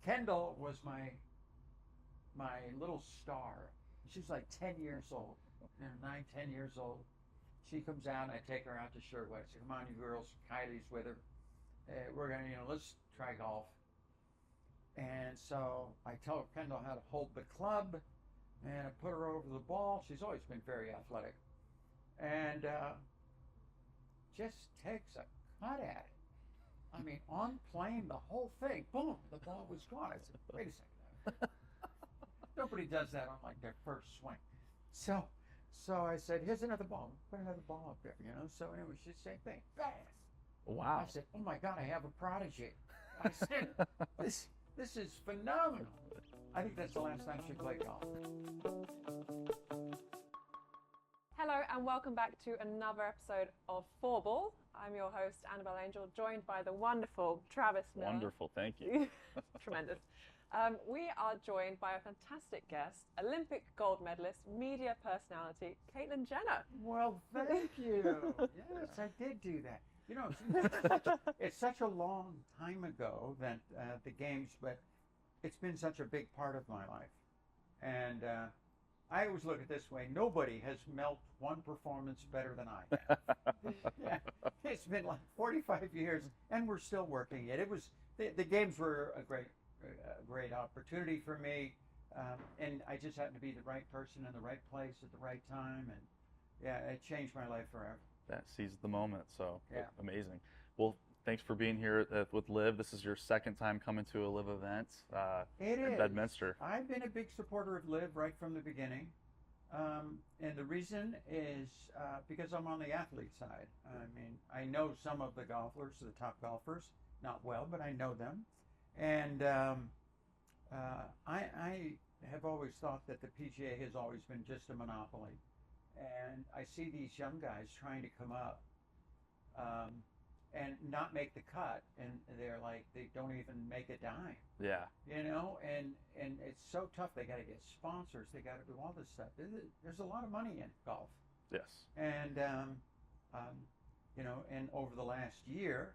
Kendall was my little star. She was like 10 years old, 9, 10 years old. She comes out and I take her out to Sherwood. I say, come on, you girls, Kylie's with her. We're gonna, let's try golf. And so I tell Kendall how to hold the club, and I put her over the ball. She's always been very athletic, and just takes a cut at it. I mean, on plane, the whole thing, boom, the ball was gone. I said, wait a second. Nobody does that on like their first swing. So I said, here's another ball. Put another ball up there, So anyway, she said, same thing. Bang! Wow. I said, oh my God, I have a prodigy. I said, this is phenomenal. I think that's the last time she played golf. Hello and welcome back to another episode of Fourball. I'm your host, Annabel Angel, joined by the wonderful Travis Miller. Wonderful, thank you. Tremendous. We are joined by a fantastic guest, Olympic gold medalist, media personality, Caitlyn Jenner. Well, thank you. Yes, I did do that. It's such a long time ago that the games, but it's been such a big part of my life. And I always look at it this way: nobody has milked one performance better than I have. Yeah, it's been like 45 years, and we're still working it. It was the games were a great opportunity for me, and I just happened to be the right person in the right place at the right time, and yeah, it changed my life forever. That seized the moment, so yeah. Amazing. Well, thanks for being here with LIV. This is your second time coming to a LIV event in Bedminster. I've been a big supporter of LIV right from the beginning, and the reason is because I'm on the athlete side. I mean, I know some of the golfers, the top golfers, not well, but I know them. And I have always thought that the PGA has always been just a monopoly. And I see these young guys trying to come up and not make the cut, and they're like, they don't even make a dime. Yeah. And it's so tough. They got to get sponsors. They got to do all this stuff. There's a lot of money in golf. Yes. And and over the last year,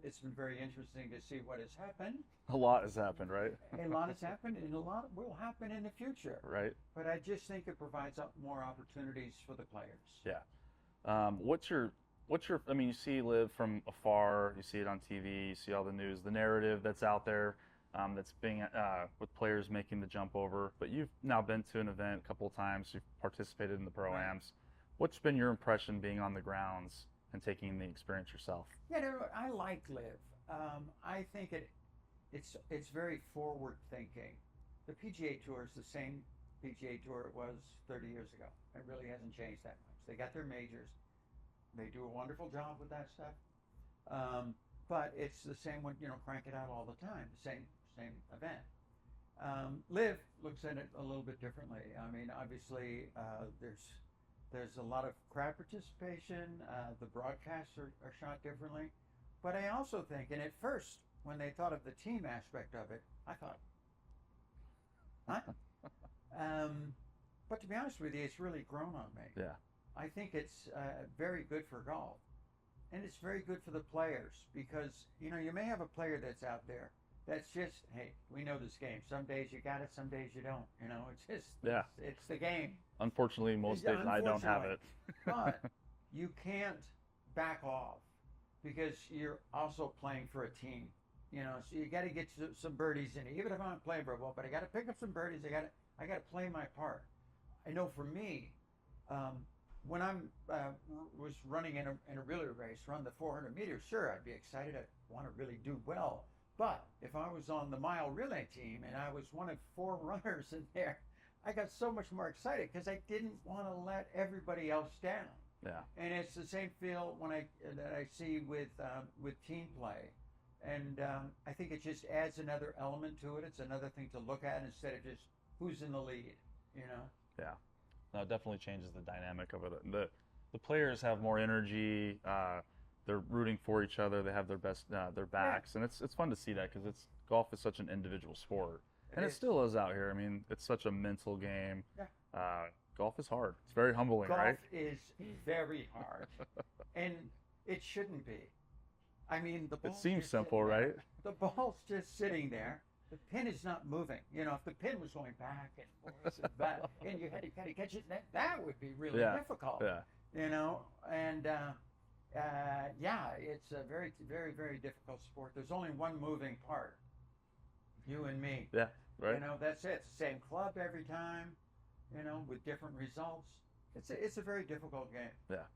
it's been very interesting to see what has happened. A lot has happened, right? A lot has happened, and a lot will happen in the future. Right. But I just think it provides more opportunities for the players. Yeah. What's your? I mean, you see LIV from afar. You see it on TV. You see all the news, the narrative that's out there, that's being with players making the jump over. But you've now been to an event a couple of times. You've participated in the pro-ams. Right. What's been your impression being on the grounds and taking the experience yourself? I like LIV. I think it's very forward thinking. The PGA Tour is the same PGA Tour it was 30 years ago. It really hasn't changed that much. They got their majors. They do a wonderful job with that stuff. But it's the same one, crank it out all the time, the same event. LIV looks at it a little bit differently. I mean, obviously, there's a lot of crowd participation. The broadcasts are shot differently. But I also think, and at first, when they thought of the team aspect of it, I thought, huh? But to be honest with you, it's really grown on me. Yeah. I think it's very good for golf. And it's very good for the players because, you may have a player that's out there that's just, hey, we know this game. Some days you got it, some days you don't. It's just, yeah. It's the game. Unfortunately, most days I don't have it. But you can't back off because you're also playing for a team. So you got to get some birdies in. Even if I'm not playing very well, but I got to pick up some birdies. I got to play my part. I know for me, when I'm was running in a relay race, run the 400 meters, sure, I'd be excited. I want to really do well. But if I was on the mile relay team and I was one of 4 runners in there, I got so much more excited because I didn't want to let everybody else down. Yeah. And it's the same feel that I see with team play, and I think it just adds another element to it. It's another thing to look at instead of just who's in the lead. Yeah. No, it definitely changes the dynamic of it. The players have more energy. They're rooting for each other. They have their best their backs, yeah. And it's fun to see that because golf is such an individual sport, and it is. Still is out here. I mean, it's such a mental game. Yeah. Golf is hard. It's very humbling, golf right? Golf is very hard, and it shouldn't be. I mean, the ball. It seems simple, right? the ball's just sitting there. The pin is not moving. You know, if the pin was going back and forth and back, and you had to kind of catch it, that would be really difficult. Yeah. You know, and it's a very, very, very difficult sport. There's only one moving part. You and me. Yeah. Right. You know, that's it. It's the same club every time. You know, with different results. It's a very difficult game. Yeah.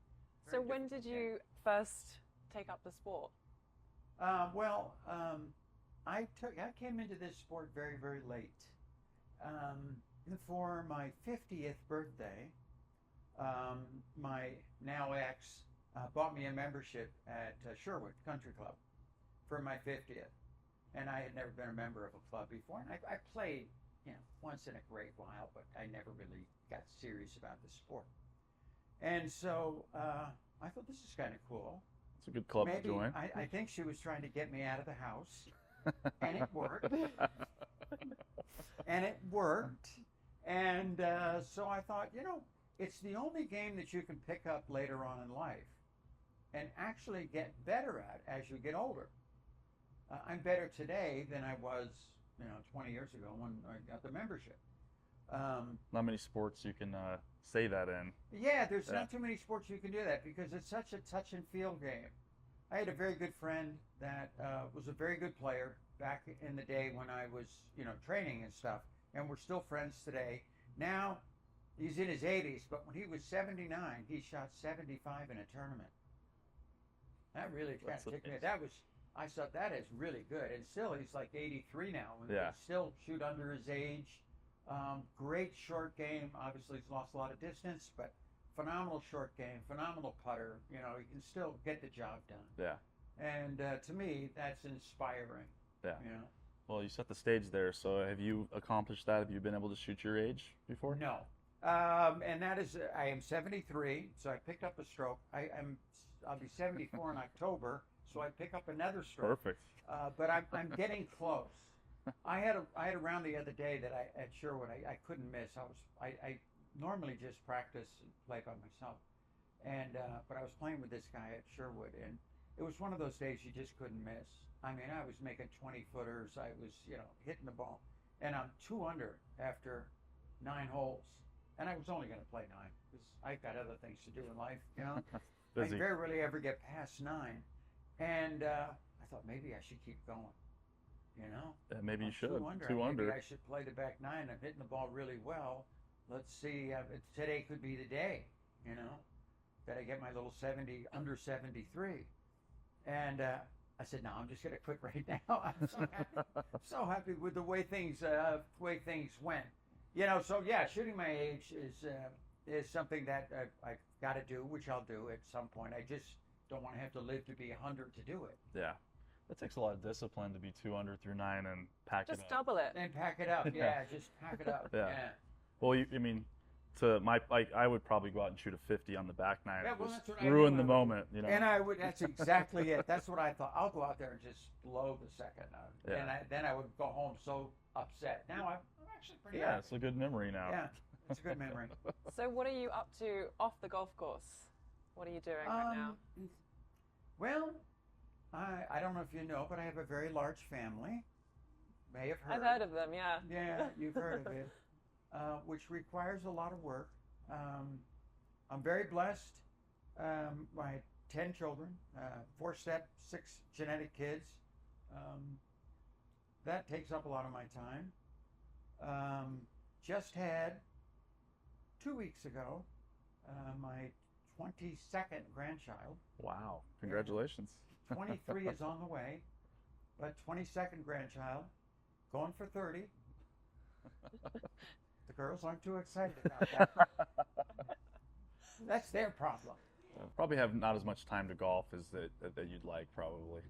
So when did you first take up the sport? I came into this sport very, very late. For my 50th birthday, my now ex bought me a membership at Sherwood Country Club for my 50th. And I had never been a member of a club before. And I played, you know, once in a great while, but I never really got serious about the sport. And so I thought, this is kind of cool. It's a good club Maybe to join. I think she was trying to get me out of the house. And it worked. And so I thought, you know, it's the only game that you can pick up later on in life and actually get better at as you get older. I'm better today than I was, 20 years ago when I got the membership. Not many sports you can say that in. Yeah, there's not too many sports you can do that because it's such a touch and feel game. I had a very good friend that was a very good player back in the day when I was, training and stuff, and we're still friends today. Now, he's in his 80s, but when he was 79, he shot 75 in a tournament. That really kind of kicked me. I thought that is really good, and still he's like 83 now, and he still shoot under his age. Great short game. Obviously, he's lost a lot of distance, but phenomenal short game, phenomenal putter. You know, he can still get the job done. Yeah. And to me, that's inspiring. Yeah. You know. Well, you set the stage there. So, have you accomplished that? Have you been able to shoot your age before? No. And that is, I am 73, so I picked up a stroke. I'll be 74 in October, so I pick up another stroke. Perfect. But I'm getting close. I had a round the other day that at Sherwood I couldn't miss. I normally just practice and play by myself, and but I was playing with this guy at Sherwood, and it was one of those days you just couldn't miss. I mean, I was making 20-footers. I was hitting the ball, and I'm 2 under after 9 holes, and I was only going to play 9 because I've got other things to do in life. I very rarely ever get past 9, and I thought maybe I should keep going. Yeah, maybe you should. 2 under. Maybe I should play the back 9. I'm hitting the ball really well. Let's see. Today could be the day. That I get my little 70 under 73. And I said, no, I'm just gonna quit right now. I'm so happy. So happy with the way things went. So yeah, shooting my age is something that I've got to do, which I'll do at some point. I just don't want to have to live to be 100 to do it. Yeah. That takes a lot of discipline to be 2 under through 9 and pack it up. Just double it. And pack it up, just pack it up. Yeah. Well, I would probably go out and shoot a 50 on the back 9. Yeah, well, that's what ruin the moment, And I would. That's exactly it. That's what I thought. I'll go out there and just blow the second. And then I would go home so upset. Now I'm actually pretty happy. It's a good memory now. Yeah, it's a good memory. So what are you up to off the golf course? What are you doing right now? Well, I don't know if you know, but I have a very large family. May have heard. I've heard of them, yeah. Yeah, you've heard of it. Which requires a lot of work. I'm very blessed. My 10 children, 4-step, 6 genetic kids. That takes up a lot of my time. Just had 2 weeks ago my 22nd grandchild. Wow! Congratulations. 23 is on the way, but 22nd grandchild, going for 30. The girls aren't too excited about that. That's their problem. Probably have not as much time to golf as that you'd like, probably.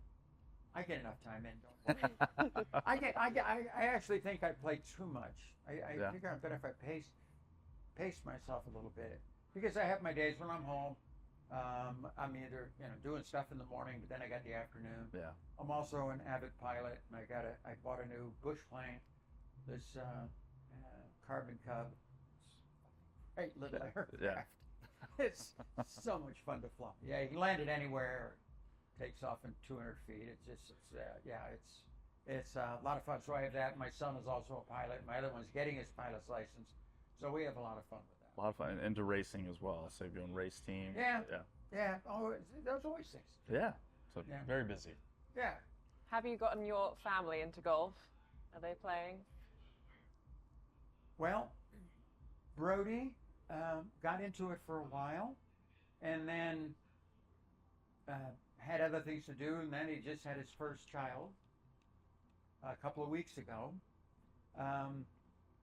I get enough time in, don't worry. I actually think I play too much. I figure I'm better if I pace myself a little bit. Because I have my days when I'm home. I'm either doing stuff in the morning, but then I got the afternoon. Yeah. I'm also an avid pilot, and I bought a new bush plane, this Carbon Cub. Great little aircraft. Yeah. It's so much fun to fly. Yeah, you can land it anywhere. Takes off in 200 feet. It's it's a lot of fun. So I have that. My son is also a pilot. My other one's getting his pilot's license. So we have a lot of fun with that. A lot of fun. And into racing as well. So you're doing race team. Yeah. Yeah. Yeah. Oh, there's always things. Yeah. So Yeah. very busy. Yeah. Have you gotten your family into golf? Are they playing? Well, Brody got into it for a while, and then had other things to do, and then he just had his first child a couple of weeks ago.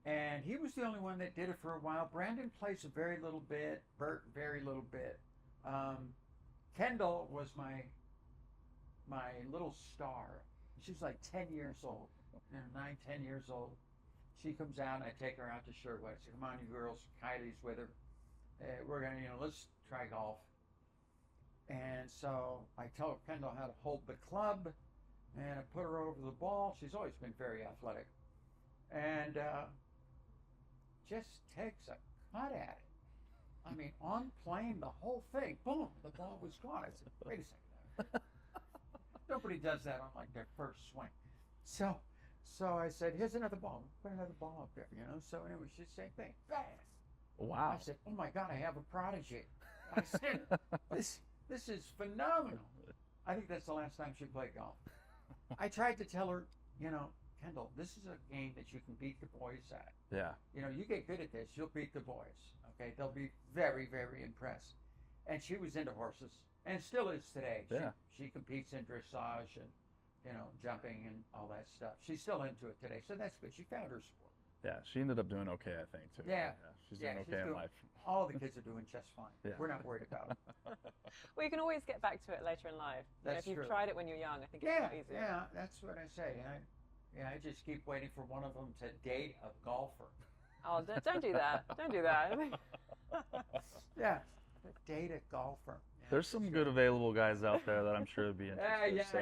And he was the only one that did it for a while. Brandon plays a very little bit. Bert, very little bit. Kendall was my little star. She was like 10 years old, 9, 10 years old. She comes out, and I take her out to Sherwood. I say, come on, you girls. Kylie's with her. We're going to, let's try golf. And so I tell Kendall how to hold the club, and I put her over the ball. She's always been very athletic. And just takes a cut at it. I mean, on plane, the whole thing, boom, the ball was gone. I said, wait a second. Nobody does that on like their first swing. So I said, here's another ball. Put another ball up there, So anyway, she said, same thing. Bang. Wow. I said, oh my God, I have a prodigy. I said, this is phenomenal. I think that's the last time she played golf. I tried to tell her, Kendall, this is a game that you can beat the boys at. Yeah. You get good at this, you'll beat the boys. Okay, they'll be very, very impressed. And she was into horses, and still is today. Yeah. She competes in dressage and, jumping and all that stuff. She's still into it today, so that's good. She found her sport. Yeah, she ended up doing okay, I think, too. Yeah. She's doing okay in life. All the kids are doing just fine. Yeah. We're not worried about it. Well, you can always get back to it later in life. That's if you've true. tried it when you're young, I think it's a lot easier. Yeah, that's what I say. I just keep waiting for one of them to date a golfer. Oh, don't do that. Don't do that. Yeah, date a golfer. Yeah, There's some good available guys out there that I'm sure would be interested. Yeah, so.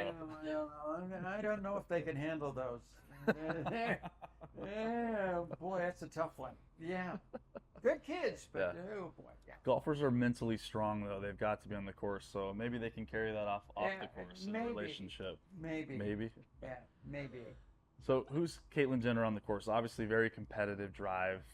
I don't know if they can handle those. Yeah, boy, that's a tough one. Yeah, good kids, but oh boy, yeah. Golfers are mentally strong, though. They've got to be on the course, so maybe they can carry that off the course in a relationship. Maybe. Yeah, maybe. So who's Caitlyn Jenner on the course? Obviously, very competitive drive,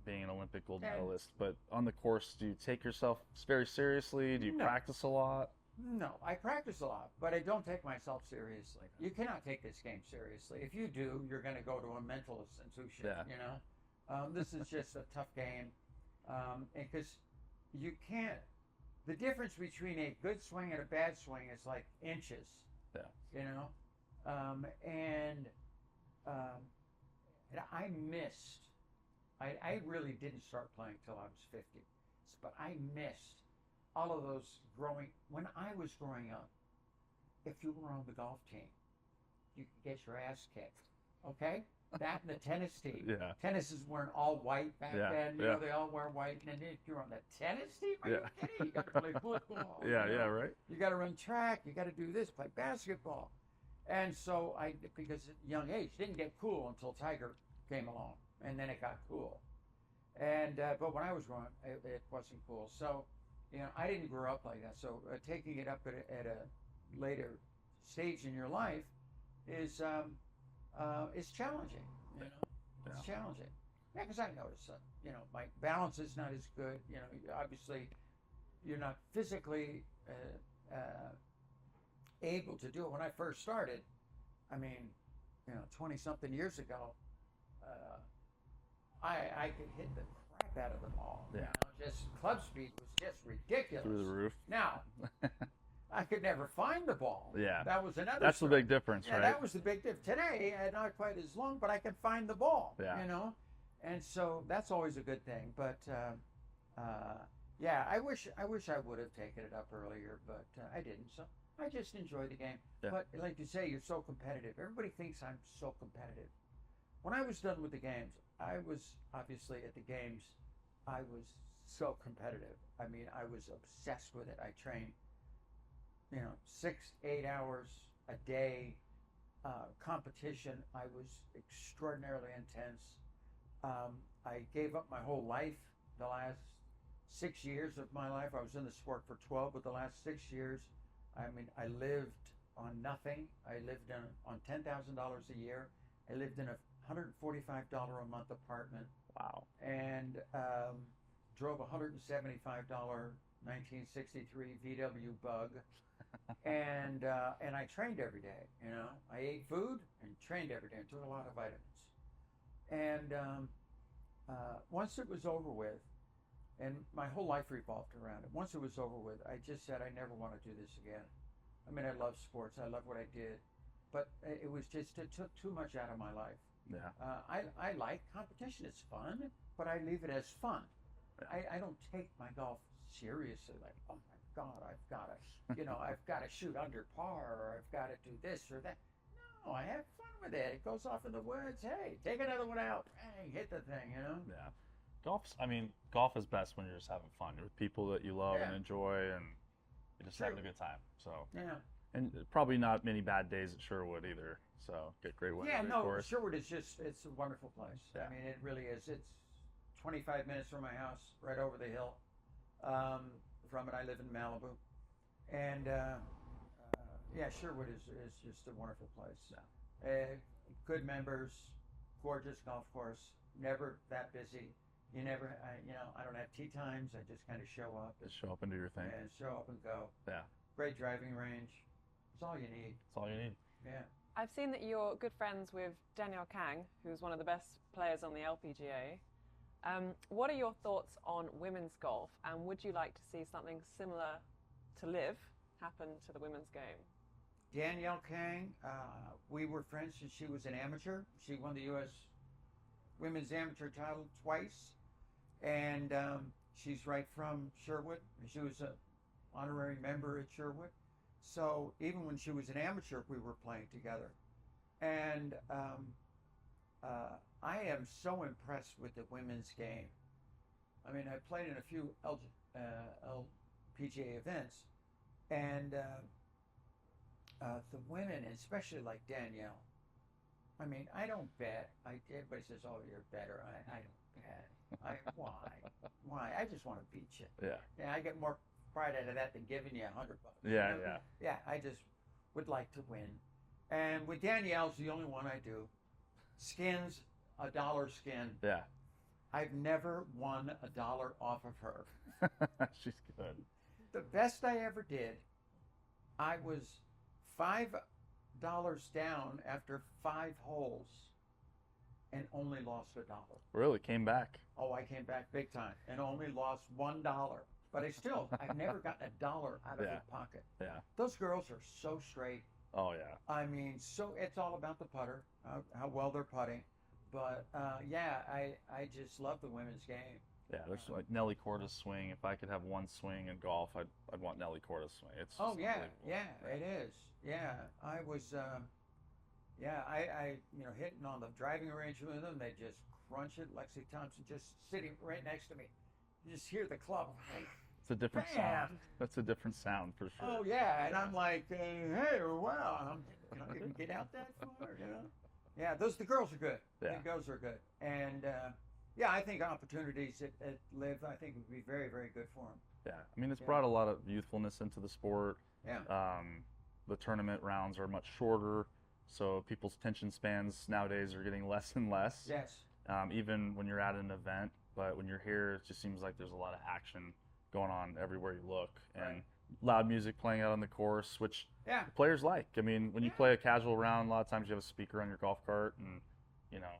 being an Olympic gold medalist. But on the course, do you take yourself very seriously? Do you practice a lot? No, I practice a lot, but I don't take myself seriously. You cannot take this game seriously. If you do, you're going to go to a mental institution. Yeah. This is just a tough game, because you can't. The difference between a good swing and a bad swing is like inches. Yeah. And I missed. I really didn't start playing till I was 50, but I missed all of those when I was growing up. If you were on the golf team, you could get your ass kicked. Okay, that and the tennis team. Yeah. Tennis is wearing all white back then. They all wear white. And then if you're on the tennis team, are you kidding? You got to play football. Yeah, right. You got to run track. You got to do this. Play basketball. And so because at a young age, didn't get cool until Tiger came along, and then it got cool. And but when I was growing up, it wasn't cool. So, I didn't grow up like that. So taking it up at a later stage in your life is challenging. It's challenging. Yeah, because I noticed that. My balance is not as good. Obviously, you're not physically able to do it. When I first started, 20-something years ago, I could hit the crap out of the ball. Yeah. Just club speed was just ridiculous. Through the roof. Now, I could never find the ball. Yeah. That was another That's story. the big difference, Yeah, right? that was the big difference. Today, not quite as long, but I can find the ball. Yeah. And so that's always a good thing. But I wish I would have taken it up earlier, but I didn't. So I just enjoy the game. Yeah. But like you say, you're so competitive. Everybody thinks I'm so competitive. When I was done with the games, I was obviously at the games. I was so competitive. I was obsessed with it. I trained, 6-8 hours a day. Competition. I was extraordinarily intense. I gave up my whole life. The last 6 years of my life, I was in the sport for 12, but the last 6 years, I lived on nothing. I lived on $10,000 a year. I lived in a $145 a month apartment. Wow. And drove a $175 1963 VW Bug. And I trained every day. You know, I ate food and trained every day and took a lot of vitamins. And once it was over with, and my whole life revolved around it. Once it was over with, I just said, I never want to do this again. I mean, I love sports. I love what I did. But it was just, it took too much out of my life. Yeah. I like competition. It's fun, but I leave it as fun. Yeah. I don't take my golf seriously. Like, oh my God, I've got to, I've got to shoot under par, or I've got to do this or that. No, I have fun with it. It goes off in the woods. Hey, take another one out. Bang, hit the thing, Yeah. Golf is best when you're just having fun. You're with people that you love and enjoy, and you're just having a good time. So yeah. And probably not many bad days at Sherwood either. So get great weather. Yeah, no, of course. Sherwood is it's a wonderful place. Yeah. I mean, it really is. It's 25 minutes from my house, right over the hill. From it, I live in Malibu, and Sherwood is just a wonderful place. Yeah. Good members, gorgeous golf course, never that busy. You never, I don't have tee times. I just kind of show up. Just show up and do your thing. And show up and go. Yeah. Great driving range. It's all you need. That's all you need. Yeah. I've seen that you're good friends with Danielle Kang, who's one of the best players on the LPGA. What are your thoughts on women's golf, and would you like to see something similar to LIV happen to the women's game? Danielle Kang, we were friends since she was an amateur. She won the U.S. Women's Amateur title twice, and she's right from Sherwood. She was an honorary member at Sherwood. So even when she was an amateur, we were playing together. And I am so impressed with the women's game. I mean, I played in a few LPGA events, and the women, especially like Danielle, I mean, I don't bet. Everybody says, "Oh, you're better." I don't bet. Why? I just want to beat you. Yeah. Yeah, I get more pride out of that than giving you $100. Yeah, Yeah, I just would like to win. And with Danielle's the only one I do. Skins, $1 skin. Yeah. I've never won $1 off of her. She's good. The best I ever did, I was $5 down after 5 holes and only lost $1. Really came back. Oh, I came back big time and only lost $1. But I've never gotten $1 out of her pocket. Yeah. Those girls are so straight. Oh, yeah. I mean, so it's all about the putter, how well they're putting. But I just love the women's game. Yeah, there's like Nelly Corda's swing. If I could have one swing in golf, I'd want Nelly Corda's swing. It's just it is. Yeah, I was, I hitting on the driving range with them. They just crunch it. Lexi Thompson just sitting right next to me. You just hear the club. It's a different sound. That's a different sound for sure. Oh yeah, and I'm like, hey, wow, I didn't get out that far, Yeah, the girls are good. Yeah. The girls are good, and I think opportunities at LIV, I think would be very, very good for them. Yeah, I mean, it's brought a lot of youthfulness into the sport. Yeah. The tournament rounds are much shorter, so people's attention spans nowadays are getting less and less. Yes. Even when you're at an event, but when you're here, it just seems like there's a lot of action going on everywhere you look, and loud music playing out on the course, which the players like. I mean, when you play a casual round, a lot of times you have a speaker on your golf cart and,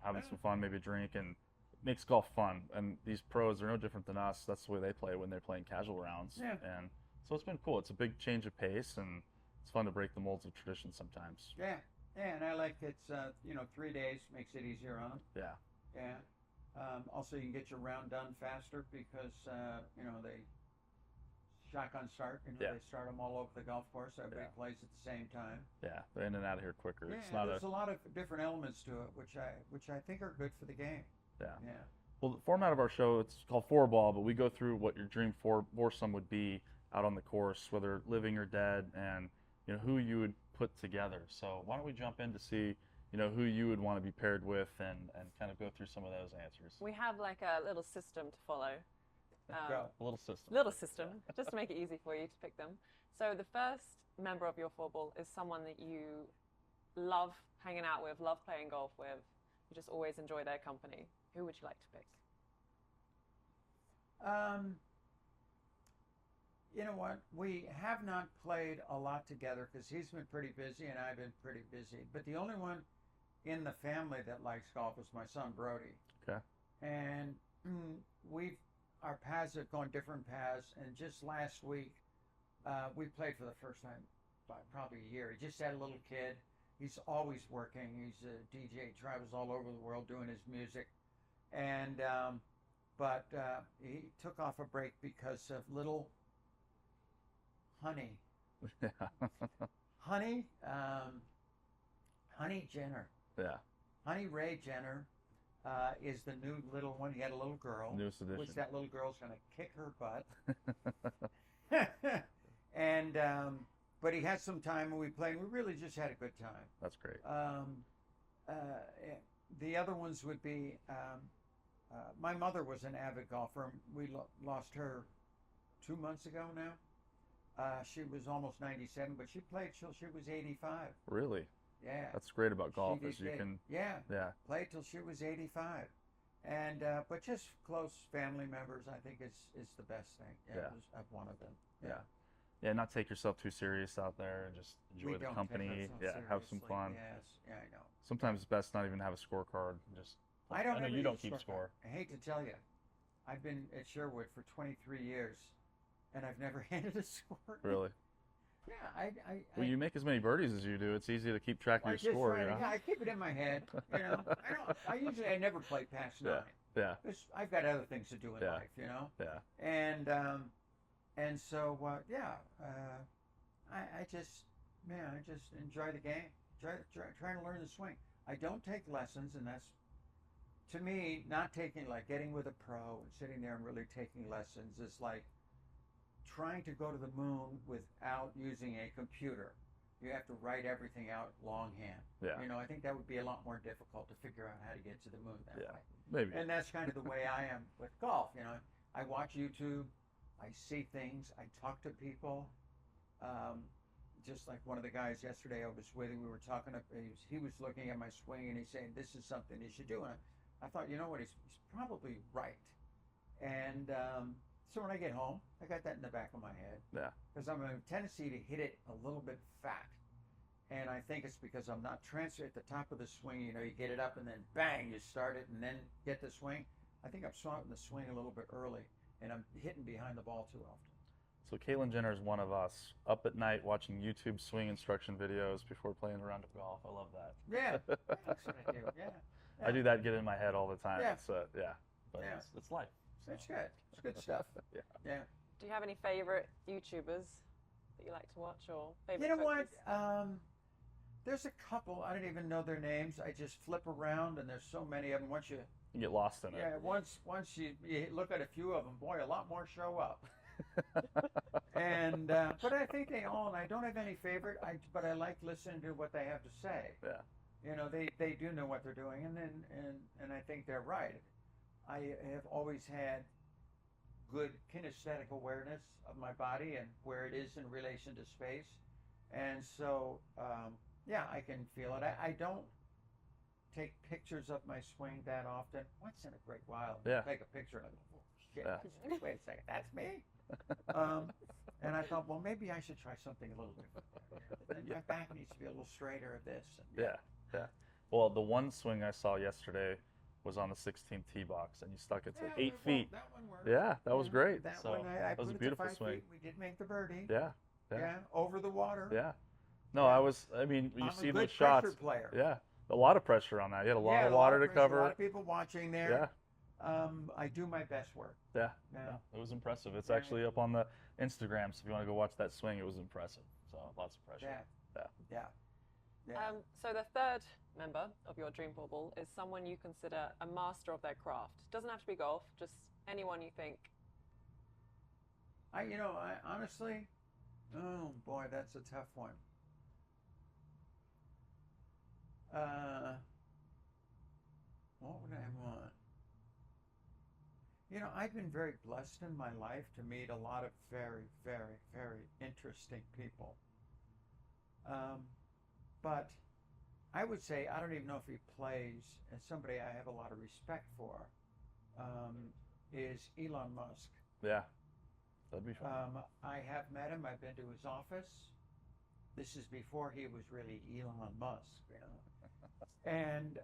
having some fun, maybe a drink, and it makes golf fun. And these pros are no different than us. That's the way they play when they're playing casual rounds. Yeah. And so it's been cool. It's a big change of pace, and it's fun to break the molds of tradition sometimes. Yeah, and I like it's 3 days makes it easier on them. Yeah. Yeah. Also, you can get your round done faster because they shotgun start. They start them all over the golf course. Everybody plays at the same time. Yeah, they're in and out of here quicker. Yeah, it's not there's a lot of different elements to it, which I think are good for the game. Yeah. Yeah. Well, the format of our show, it's called Fourball, but we go through what your dream foursome would be out on the course, whether living or dead, and who you would put together. So why don't we jump in to see who you would want to be paired with, and kind of go through some of those answers. We have like a little system to follow. Let's go. A little system. Little system, just to make it easy for you to pick them. So the first member of your Fourball is someone that you love hanging out with, love playing golf with. You just always enjoy their company. Who would you like to pick? You know what? We have not played a lot together because he's been pretty busy and I've been pretty busy. But the only one in the family that likes golf is my son Brody. Okay. And our paths have gone different paths. And just last week, we played for the first time by probably a year. He just had a little kid. He's always working. He's a DJ. He travels all over the world doing his music. And but he took off a break because of little Honey. Honey Jenner. Yeah. Honey Ray Jenner is the new little one. He had a little girl. Newest edition. Which that little girl's going to kick her butt. And but he had some time and we played. We really just had a good time. That's great. The other ones would be my mother was an avid golfer. We lost her 2 months ago now. She was almost 97, but she played till she was 85. Really? Yeah. That's great about golf She is you did. can. Yeah. Yeah. Played till she was 85. And but just close family members, I think is the best thing. Yeah. It was one of them. Yeah. Yeah, not take yourself too serious out there and just enjoy We the don't company. take ourselves Yeah, have some seriously. fun. Yes. Yeah, I know. Sometimes it's best not even have a scorecard. Just I don't know ever you don't use keep scorecard. score. I hate to tell you, I've been at Sherwood for 23 years, and I've never handed a score. Really? Yeah, Well, you make as many birdies as you do. It's easy to keep track of your score. You know? Yeah, I keep it in my head. You know, I never play past 9. Yeah. Because I've got other things to do in Yeah. life. You know. Yeah. And so I just enjoy the game. Trying to learn the swing. I don't take lessons, and that's, to me, not taking, like getting with a pro and sitting there and really taking lessons is like trying to go to the moon without using a computer. You have to write everything out longhand. Yeah. You know, I think that would be a lot more difficult to figure out how to get to the moon that way. Maybe. And that's kind of the way I am with golf. You know, I watch YouTube, I see things, I talk to people. Just like one of the guys yesterday I was with, we were talking. He was looking at my swing and he's saying, "This is something you should do." And I thought, you know what, he's probably right. And so when I get home, I got that in the back of my head. Yeah. Because I'm a tendency to hit it a little bit fat. And I think it's because I'm not transferring at the top of the swing. You know, you get it up and then bang, you start it and then get the swing. I think I'm starting the swing a little bit early and I'm hitting behind the ball too often. So Caitlyn Jenner is one of us, up at night watching YouTube swing instruction videos before playing a round of golf. I love that. Yeah, that's what I do. Yeah. I do that, get in my head all the time. Yeah. It's, but it's life. So. It's good. It's good stuff. Yeah. Do you have any favorite YouTubers that you like to watch or favorite? You know coaches? what? There's a couple. I don't even know their names. I just flip around, and there's so many of them. Once you get lost in it. Yeah. Once you look at a few of them, boy, a lot more show up. And but I think they all. And I don't have any favorite. But I like listening to what they have to say. Yeah. You know, they do know what they're doing, and I think they're right. I have always had good kinesthetic awareness of my body and where it is in relation to space, and so I can feel it. I don't take pictures of my swing that often. Once in a great while, Yeah. take a picture and I go, oh, shit, Yeah. wait a second, that's me. And I thought, well, maybe I should try something a little different. My back needs to be a little straighter of this. And, Yeah. Well, the one swing I saw yesterday was on the 16th tee box, and you stuck it to 8 feet. That one worked. Yeah, that was great. That so one, I that was put a it beautiful to 5 swing. feet. We did make the birdie. Yeah. Over the water. Yeah. No, Yeah. I mean, you I'm see a those good shots. pressure player. Yeah. A lot of pressure on that. You had a lot of a water to pressure, cover. A lot of people watching there. Yeah. I do my best work. Yeah. Yeah. It was impressive. It's Yeah. actually up on the Instagram, so if you want to go watch that swing, it was impressive. So lots of pressure. Yeah. So the third member of your Dream Fourball is someone you consider a master of their craft. Doesn't have to be golf, just anyone you think. I honestly, oh boy, that's a tough one. What would I want? You know, I've been very blessed in my life to meet a lot of very, very, very interesting people. Um, but I would say, I don't even know if he plays, and somebody I have a lot of respect for um, is Elon Musk. Yeah, that'd be fun. I have met him. I've been to his office. This is before he was really Elon Musk, you know. And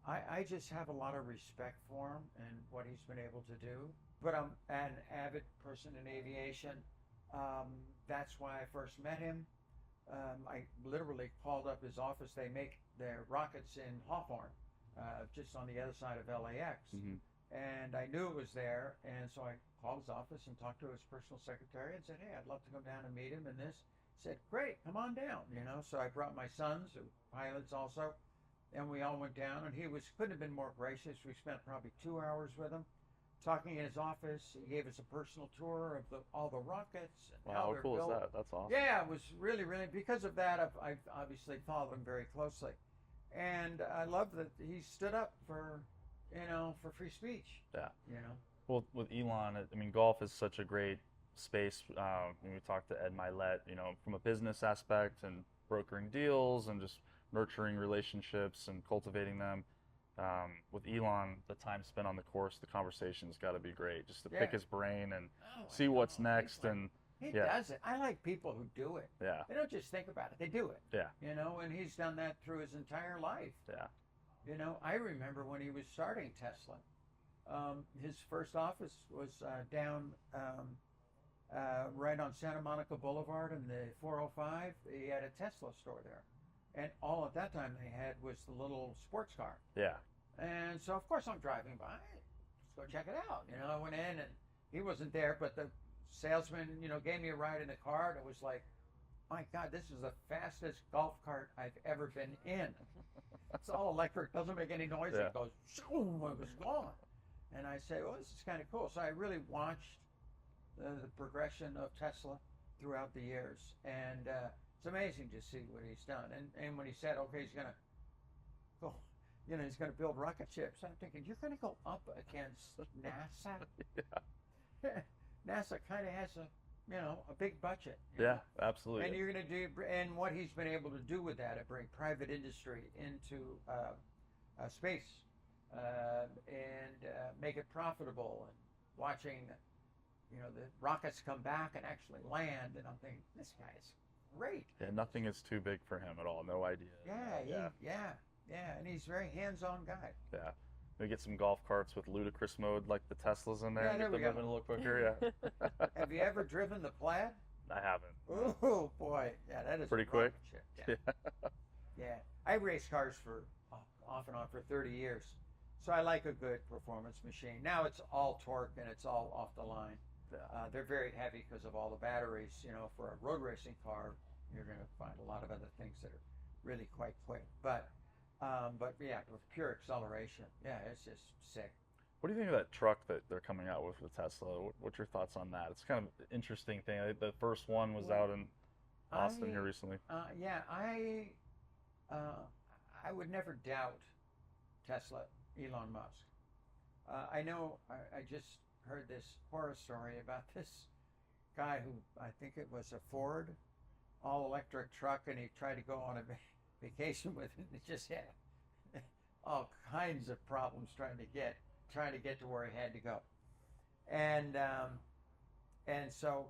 I just have a lot of respect for him and what he's been able to do. But I'm an avid person in aviation. That's why I first met him. I literally called up his office. They make their rockets in Hawthorne, just on the other side of LAX. Mm-hmm. And I knew it was there, and so I called his office and talked to his personal secretary and said, "Hey, I'd love to come down and meet him." And this said, "Great, come on down." You know, so I brought my sons, who are pilots also, and we all went down. And he couldn't have been more gracious. We spent probably 2 hours with him, talking in his office. He gave us a personal tour of all the rockets and Wow, how how they're cool built. is that? That's awesome. Yeah, it was really, really, because of that, I've obviously followed him very closely. And I love that he stood up for, for free speech. Yeah. You know. Well, with Elon, I mean, golf is such a great space. When we talked to Ed Milet, from a business aspect and brokering deals and just nurturing relationships and cultivating them. With Elon, the time spent on the course, the conversation's got to be great. Just to pick his brain and see what's next. And he does it. I like people who do it. Yeah. They don't just think about it; they do it. Yeah. And he's done that through his entire life. Yeah. I remember when he was starting Tesla. His first office was down right on Santa Monica Boulevard in the 405. He had a Tesla store there. And all at that time they had was the little sports car. Yeah. And so, of course, I'm driving by. Let's go check it out. I went in and he wasn't there, but the salesman, gave me a ride in the car. And it was like, my God, this is the fastest golf cart I've ever been in. It's all electric, doesn't make any noise. Yeah. It goes, shoom, it was gone. And I say, well, this is kind of cool. So I really watched the progression of Tesla throughout the years. And it's amazing to see what he's done. And when he said, okay, he's going to go, he's going to build rocket ships, I'm thinking, you're going to go up against NASA? Yeah. NASA kind of has a big budget. Yeah, absolutely. And you're going to do, and what he's been able to do with that, and bring private industry into space and make it profitable, and watching, the rockets come back and actually land, and I'm thinking, this guy's great. Yeah, nothing is too big for him at all. No idea. Yeah, and he's a very hands-on guy. Yeah. Maybe get some golf carts with ludicrous mode like the Teslas in there. Yeah, and there get we them go. moving a little quicker. Yeah. Have you ever driven the Plaid? I haven't. Oh boy, yeah, that is Pretty a quick. rocket ship. Yeah. Yeah, I raced cars for off and on for 30 years, so I like a good performance machine. Now it's all torque and it's all off the line. Yeah. They're very heavy because of all the batteries. For a road racing car, you're going to find a lot of other things that are really quite quick. But yeah, with pure acceleration, yeah, it's just sick. What do you think of that truck that they're coming out with Tesla? What's your thoughts on that? It's kind of an interesting thing. The first one was out in Austin here recently. Yeah, I would never doubt Tesla, Elon Musk. I know I just heard this horror story about this guy who, I think it was a Ford all-electric truck, and he tried to go on a vacation with it. It just had all kinds of problems trying to get to where he had to go. And so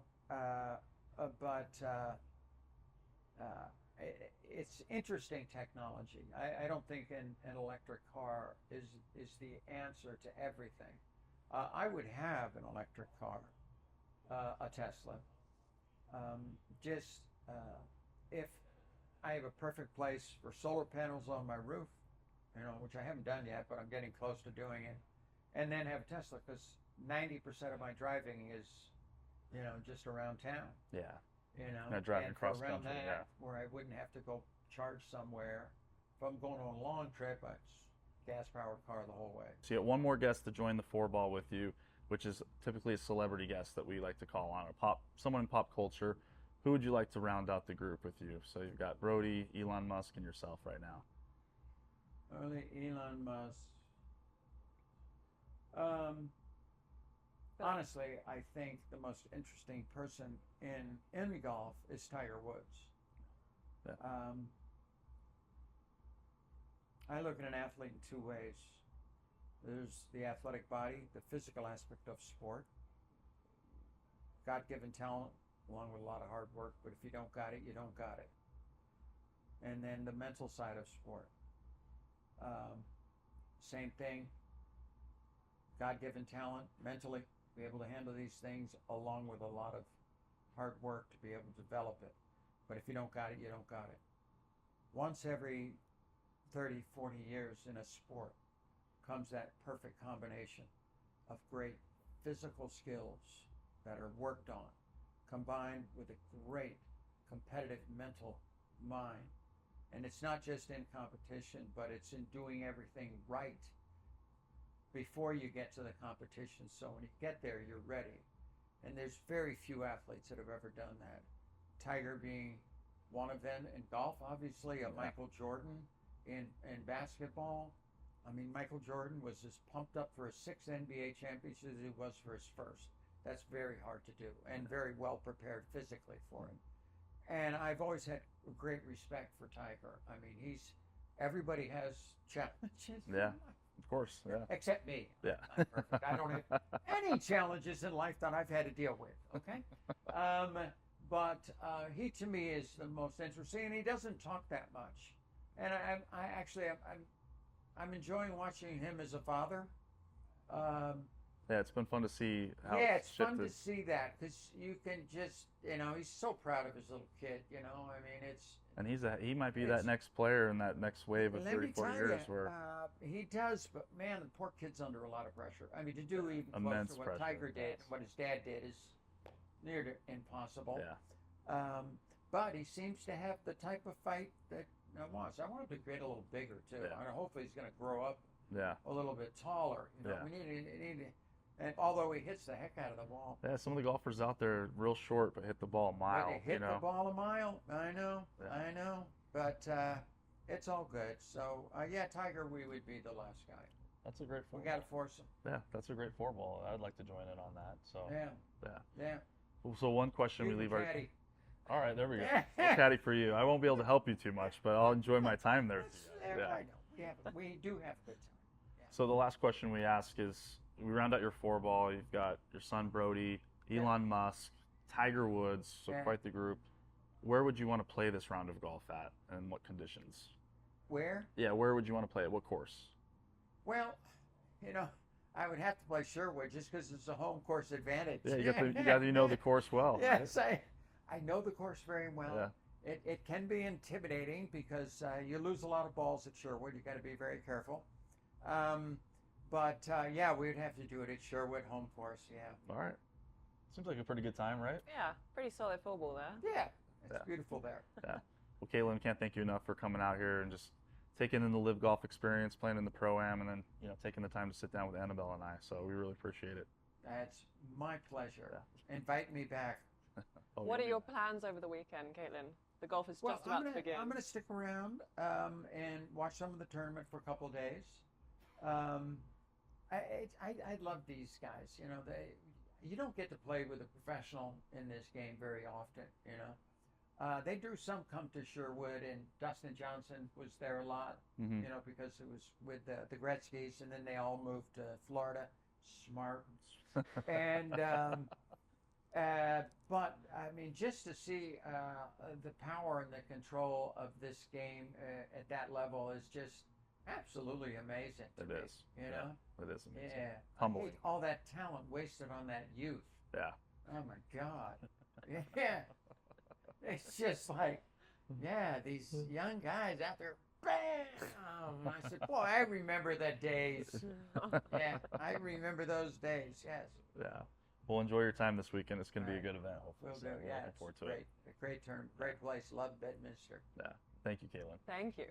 it's interesting technology. I don't think an electric car is the answer to everything. I would have an electric car, a Tesla, if I have a perfect place for solar panels on my roof, which I haven't done yet, but I'm getting close to doing it, and then have a Tesla, because 90% of my driving is, just around town. Yeah. And driving for cross around country, that, where I wouldn't have to go charge somewhere. If I'm going on a long trip, it's gas-powered car the whole way. So you got one more guest to join the Fourball with you, which is typically a celebrity guest that we like to call on, someone in pop culture. Who would you like to round out the group with you? So you've got Brody, Elon Musk, and yourself right now. Only Elon Musk. But- Honestly, I think the most interesting person in golf is Tiger Woods. Yeah. I look at an athlete in two ways. There's the athletic body, the physical aspect of sport, God-given talent, along with a lot of hard work, but if you don't got it, you don't got it. And then the mental side of sport. Same thing, God-given talent, mentally, be able to handle these things, along with a lot of hard work to be able to develop it. But if you don't got it, you don't got it. Once every 30, 40 years in a sport comes that perfect combination of great physical skills that are worked on, combined with a great competitive mental mind. And it's not just in competition, but it's in doing everything right before you get to the competition. So when you get there, you're ready. And there's very few athletes that have ever done that. Tiger being one of them in golf, obviously, Michael Jordan in basketball. I mean, Michael Jordan was as pumped up for his 6th NBA championship as he was for his first. That's very hard to do and very well prepared physically for him. And I've always had great respect for Tiger. I mean, everybody has challenges. Yeah, of course. Yeah. Except me. Yeah. I'm perfect. I don't have any challenges in life that I've had to deal with. Okay. But he to me is the most interesting, and he doesn't talk that much. And I'm enjoying watching him as a father. Yeah, it's been fun to see how it's fun shifted. to see that, because you can just, he's so proud of his little kid. I mean, it's. And he might be that next player in that next wave of Let 30, me 40 tell years you, where he does, but man, the poor kid's under a lot of pressure. I mean, to do even close Immense to what pressure. Tiger did, what his dad did, is near to impossible. yeah. But he seems to have the type of fight that I want. I want him to get a little bigger too. Yeah. And hopefully he's going to grow up Yeah. a little bit taller. Yeah. We need and although he hits the heck out of the ball. Yeah, some of the golfers out there are real short but hit the ball a mile. But they hit the ball a mile. I know. Yeah. I know. But it's all good. So yeah, Tiger, we would be the last guy. That's a great We fourball. got to force him. Yeah, that's a great fourball. I'd like to join in on that. So Yeah. So one question we leave our. caddy. All right, there we go. I'll caddy for you. I won't be able to help you too much, but I'll enjoy my time there. I Yeah. know. Yeah, but we do have a good time. So the last question we ask is, we round out your fourball. You've got your son Brody, Elon Musk, Tiger Woods, so Yeah. quite the group. Where would you want to play this round of golf at, and what conditions? Where? Yeah, where would you want to play it? What course? Well, I would have to play Sherwood just because it's a home course advantage. Yeah, you got to know the course well. Yes, I know the course very well. Yeah. It can be intimidating because you lose a lot of balls at Sherwood. You got to be very careful. But yeah, we would have to do it at Sherwood, home course. Yeah. All right. Seems like a pretty good time, right? Yeah, pretty solid football there. Yeah, it's Yeah. beautiful there. Yeah. Well, Caitlyn, can't thank you enough for coming out here and just taking in the LIV Golf experience, playing in the Pro-Am, and then taking the time to sit down with Annabel and I. So we really appreciate it. That's my pleasure. Invite me back. What are your plans over the weekend, Caitlyn? The golf is just about to begin. I'm going to stick around and watch some of the tournament for a couple of days. I love these guys. You don't get to play with a professional in this game very often. They do some come to Sherwood, and Dustin Johnson was there a lot. Mm-hmm. Because it was with the Gretzkys, and then they all moved to Florida. Smart. And but I mean, just to see the power and the control of this game at that level is just absolutely amazing to me. It is. It is amazing. Yeah. Humbling. I hate all that talent wasted on that youth. Yeah. Oh my God. Yeah. It's just like, these young guys out there. Bam! I said, boy, I remember the days. Yeah, I remember those days. Yes. Yeah. Well, enjoy your time this weekend. It's going to be a good event, hopefully. Will So do. we're Yeah, looking it's forward to great. it. A great turn. Great place. Love Bedminster. Yeah. Thank you, Caitlyn. Thank you.